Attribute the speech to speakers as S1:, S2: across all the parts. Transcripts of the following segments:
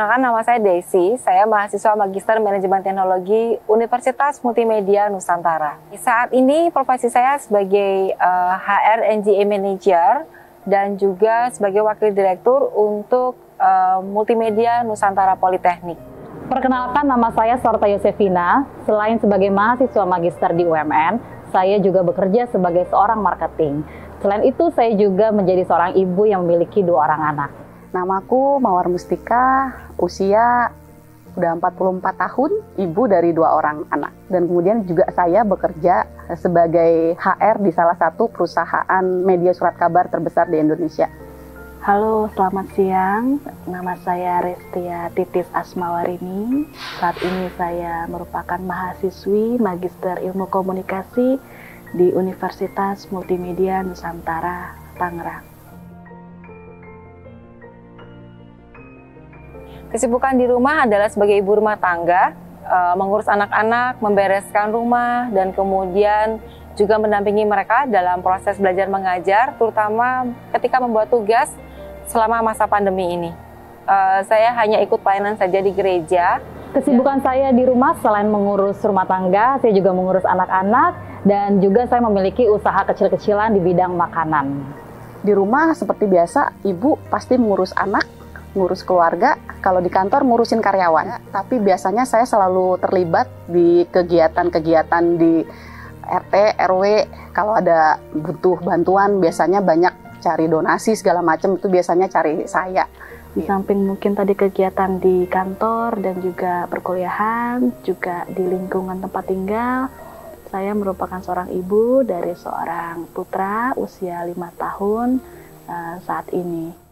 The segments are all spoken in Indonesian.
S1: Perkenalkan, nama saya Desi. Saya mahasiswa Magister Manajemen Teknologi Universitas Multimedia Nusantara. Saat ini profesi saya sebagai HR NGA Manager dan juga sebagai Wakil Direktur untuk Multimedia Nusantara Politeknik.
S2: Perkenalkan, nama saya Sorta Yosefina. Selain sebagai mahasiswa magister di UMN, saya juga bekerja sebagai seorang marketing. Selain itu, saya juga menjadi seorang ibu yang memiliki 2 orang anak.
S3: Namaku Mawar Mustika, usia udah 44 tahun, ibu dari 2 orang anak. Dan kemudian juga saya bekerja sebagai HR di salah satu perusahaan media surat kabar terbesar di Indonesia.
S4: Halo, selamat siang. Nama saya Restia Titis Asmawarini. Saat ini saya merupakan mahasiswi Magister Ilmu Komunikasi di Universitas Multimedia Nusantara, Tangerang.
S1: Kesibukan di rumah adalah sebagai ibu rumah tangga, mengurus anak-anak, membereskan rumah, dan kemudian juga mendampingi mereka dalam proses belajar mengajar, terutama ketika membuat tugas selama masa pandemi ini. Saya hanya ikut pelayanan saja di gereja.
S2: Kesibukan saya di rumah selain mengurus rumah tangga, saya juga mengurus anak-anak, dan juga saya memiliki usaha kecil-kecilan di bidang makanan.
S3: Di rumah seperti biasa, ibu pasti mengurus anak, ngurus keluarga, kalau di kantor ngurusin karyawan. Tapi biasanya saya selalu terlibat di kegiatan-kegiatan di RT, RW. Kalau ada butuh bantuan, biasanya banyak cari donasi segala macam, itu biasanya cari saya.
S4: Di samping mungkin tadi kegiatan di kantor dan juga perkuliahan, juga di lingkungan tempat tinggal, saya merupakan seorang ibu dari seorang putra usia 5 tahun saat ini.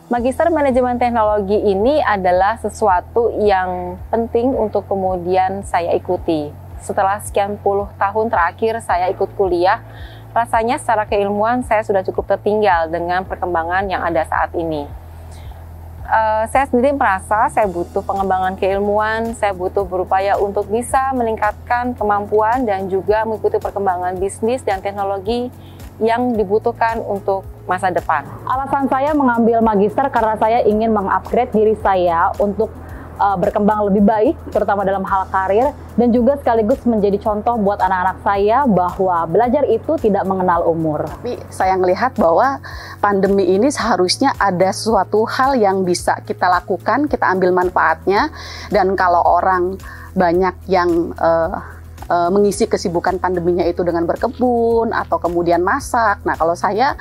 S1: Magister Manajemen Teknologi ini adalah sesuatu yang penting untuk kemudian saya ikuti. Setelah sekian puluh tahun terakhir saya ikut kuliah, rasanya secara keilmuan saya sudah cukup tertinggal dengan perkembangan yang ada saat ini. Saya sendiri merasa saya butuh pengembangan keilmuan, saya butuh berupaya untuk bisa meningkatkan kemampuan dan juga mengikuti perkembangan bisnis dan teknologi yang dibutuhkan untuk masa depan.
S2: Alasan saya mengambil magister karena saya ingin mengupgrade diri saya untuk berkembang lebih baik, terutama dalam hal karir, dan juga sekaligus menjadi contoh buat anak-anak saya bahwa belajar itu tidak mengenal umur.
S3: Tapi saya melihat bahwa pandemi ini seharusnya ada suatu hal yang bisa kita lakukan, kita ambil manfaatnya, dan kalau orang banyak yang mengisi kesibukan pandeminya itu dengan berkebun atau kemudian masak. Nah, kalau saya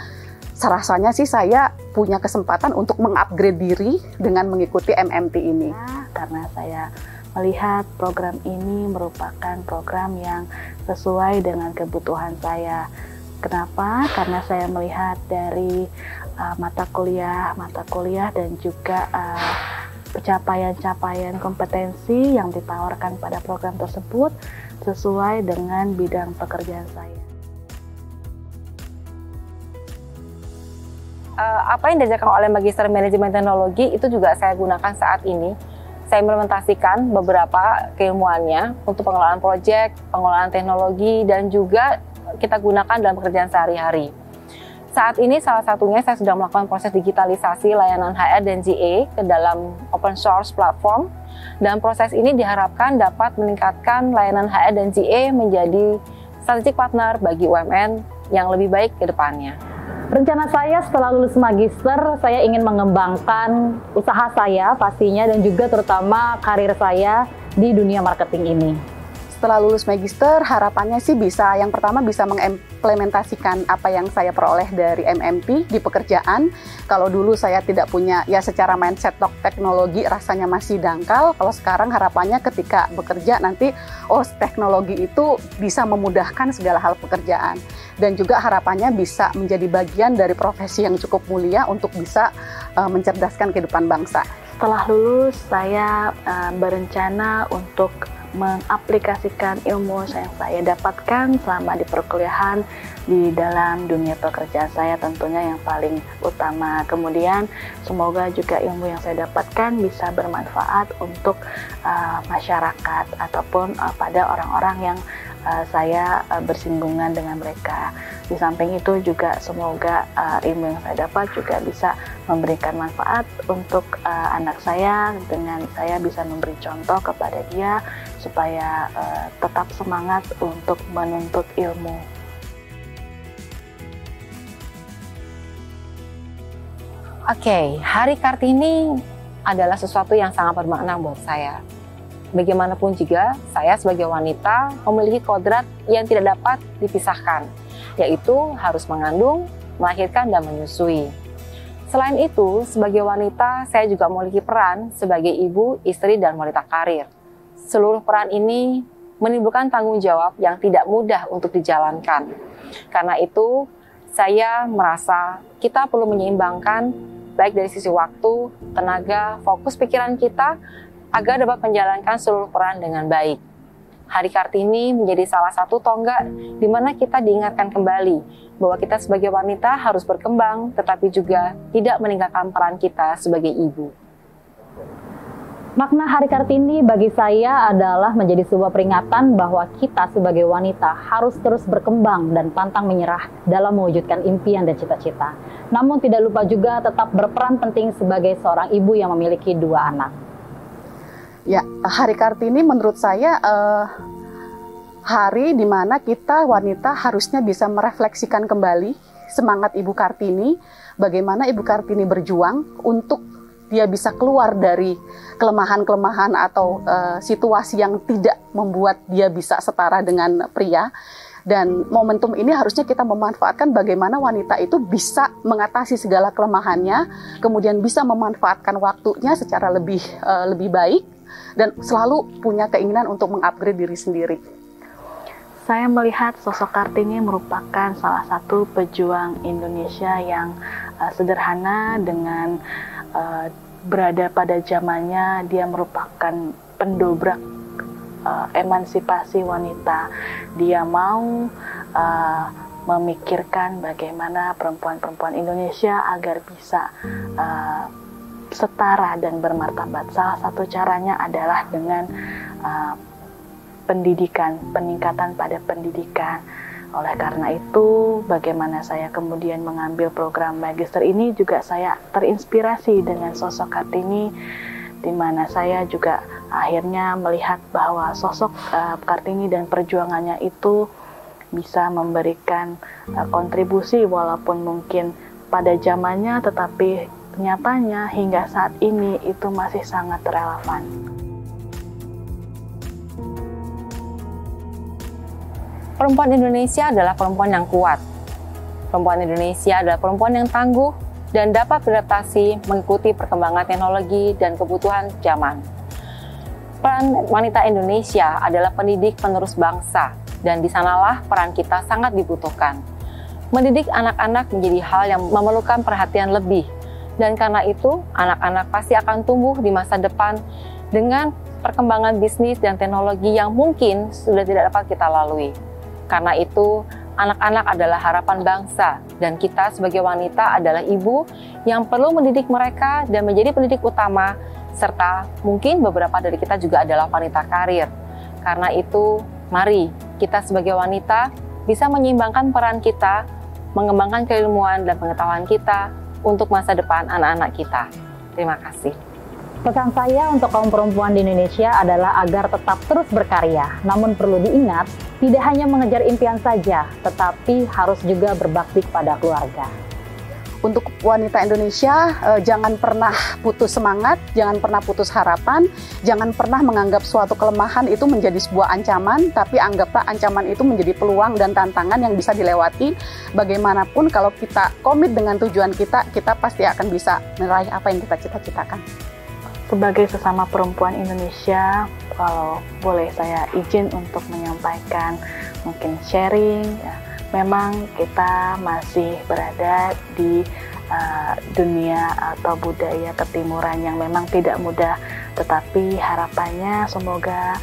S3: rasanya sih saya punya kesempatan untuk mengupgrade diri dengan mengikuti MMT ini.
S4: Karena saya melihat program ini merupakan program yang sesuai dengan kebutuhan saya. Kenapa? Karena saya melihat dari mata kuliah dan juga pencapaian kompetensi yang ditawarkan pada program tersebut sesuai dengan bidang pekerjaan saya.
S1: Apa yang diajarkan oleh Magister Manajemen Teknologi itu juga saya gunakan saat ini. Saya implementasikan beberapa keilmuannya untuk pengelolaan proyek, pengelolaan teknologi, dan juga kita gunakan dalam pekerjaan sehari-hari. Saat ini salah satunya saya sudah melakukan proses digitalisasi layanan HR dan GA ke dalam open source platform, dan proses ini diharapkan dapat meningkatkan layanan HR dan GA menjadi strategic partner bagi UMN yang lebih baik ke depannya.
S2: Rencana saya setelah lulus magister, saya ingin mengembangkan usaha saya pastinya dan juga terutama karir saya di dunia marketing ini.
S3: Setelah lulus magister, harapannya sih yang pertama bisa mengimplementasikan apa yang saya peroleh dari MMT di pekerjaan. Kalau dulu saya tidak punya, ya secara mindset teknologi rasanya masih dangkal. Kalau sekarang harapannya ketika bekerja nanti, teknologi itu bisa memudahkan segala hal pekerjaan. Dan juga harapannya bisa menjadi bagian dari profesi yang cukup mulia untuk bisa mencerdaskan kehidupan bangsa.
S4: Setelah lulus, saya berencana untuk mengaplikasikan ilmu yang saya dapatkan selama di perkuliahan di dalam dunia pekerjaan saya, tentunya yang paling utama. Kemudian semoga juga ilmu yang saya dapatkan bisa bermanfaat untuk masyarakat ataupun pada orang-orang yang saya bersinggungan dengan mereka. Di samping itu juga semoga ilmu yang saya dapat juga bisa memberikan manfaat untuk anak saya, dengan saya bisa memberi contoh kepada dia supaya tetap semangat untuk menuntut ilmu.
S1: Oke, Hari Kartini adalah sesuatu yang sangat bermakna buat saya. Bagaimanapun juga, saya sebagai wanita memiliki kodrat yang tidak dapat dipisahkan, yaitu harus mengandung, melahirkan, dan menyusui. Selain itu, sebagai wanita, saya juga memiliki peran sebagai ibu, istri, dan wanita karir. Seluruh peran ini menimbulkan tanggung jawab yang tidak mudah untuk dijalankan. Karena itu, saya merasa kita perlu menyeimbangkan baik dari sisi waktu, tenaga, fokus pikiran kita, agar dapat menjalankan seluruh peran dengan baik. Hari Kartini menjadi salah satu tonggak di mana kita diingatkan kembali bahwa kita sebagai wanita harus berkembang, tetapi juga tidak meninggalkan peran kita sebagai ibu.
S2: Makna Hari Kartini bagi saya adalah menjadi sebuah peringatan bahwa kita sebagai wanita harus terus berkembang dan pantang menyerah dalam mewujudkan impian dan cita-cita. Namun tidak lupa juga tetap berperan penting sebagai seorang ibu yang memiliki 2 anak.
S3: Ya, Hari Kartini menurut saya hari di mana kita wanita harusnya bisa merefleksikan kembali semangat Ibu Kartini, bagaimana Ibu Kartini berjuang untuk dia bisa keluar dari kelemahan-kelemahan atau situasi yang tidak membuat dia bisa setara dengan pria. Dan momentum ini harusnya kita memanfaatkan bagaimana wanita itu bisa mengatasi segala kelemahannya, kemudian bisa memanfaatkan waktunya secara lebih baik, dan selalu punya keinginan untuk mengupgrade diri sendiri.
S4: Saya melihat sosok Kartini merupakan salah satu pejuang Indonesia yang sederhana, dengan berada pada zamannya dia merupakan pendobrak emansipasi wanita. Dia mau memikirkan bagaimana perempuan-perempuan Indonesia agar bisa setara dan bermartabat. Salah satu caranya adalah dengan pendidikan, peningkatan pada pendidikan. Oleh karena itu, bagaimana saya kemudian mengambil program magister ini juga saya terinspirasi dengan sosok Kartini, di mana saya juga akhirnya melihat bahwa sosok Kartini dan perjuangannya itu bisa memberikan kontribusi walaupun mungkin pada zamannya, tetapi nyatanya hingga saat ini itu masih sangat relevan.
S1: Perempuan Indonesia adalah perempuan yang kuat. Perempuan Indonesia adalah perempuan yang tangguh dan dapat beradaptasi mengikuti perkembangan teknologi dan kebutuhan zaman. Peran wanita Indonesia adalah pendidik penerus bangsa, dan di sanalah peran kita sangat dibutuhkan. Mendidik anak-anak menjadi hal yang memerlukan perhatian lebih. Dan karena itu, anak-anak pasti akan tumbuh di masa depan dengan perkembangan bisnis dan teknologi yang mungkin sudah tidak dapat kita lalui. Karena itu, anak-anak adalah harapan bangsa, dan kita sebagai wanita adalah ibu yang perlu mendidik mereka dan menjadi pendidik utama, serta mungkin beberapa dari kita juga adalah wanita karir. Karena itu, mari kita sebagai wanita bisa menyeimbangkan peran kita, mengembangkan keilmuan dan pengetahuan kita untuk masa depan anak-anak kita. Terima kasih.
S2: Pesan saya untuk kaum perempuan di Indonesia adalah agar tetap terus berkarya. Namun perlu diingat, tidak hanya mengejar impian saja, tetapi harus juga berbakti kepada keluarga.
S3: Untuk wanita Indonesia, jangan pernah putus semangat, jangan pernah putus harapan, jangan pernah menganggap suatu kelemahan itu menjadi sebuah ancaman, tapi anggaplah ancaman itu menjadi peluang dan tantangan yang bisa dilewati. Bagaimanapun kalau kita komit dengan tujuan kita, kita pasti akan bisa meraih apa yang kita cita-citakan.
S4: Sebagai sesama perempuan Indonesia, kalau boleh saya izin untuk menyampaikan mungkin sharing, ya. Memang kita masih berada di dunia atau budaya ketimuran yang memang tidak mudah, tetapi harapannya semoga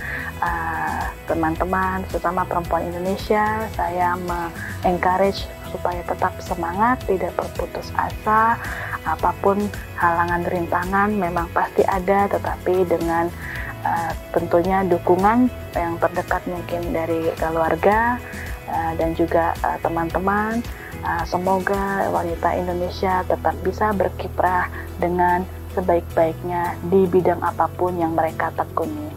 S4: teman-teman sesama perempuan Indonesia, saya encourage supaya tetap semangat, tidak berputus asa. Apapun halangan rintangan memang pasti ada, tetapi dengan tentunya dukungan yang terdekat mungkin dari keluarga, dan juga teman-teman. Semoga wanita Indonesia tetap bisa berkiprah dengan sebaik-baiknya di bidang apapun yang mereka tekuni.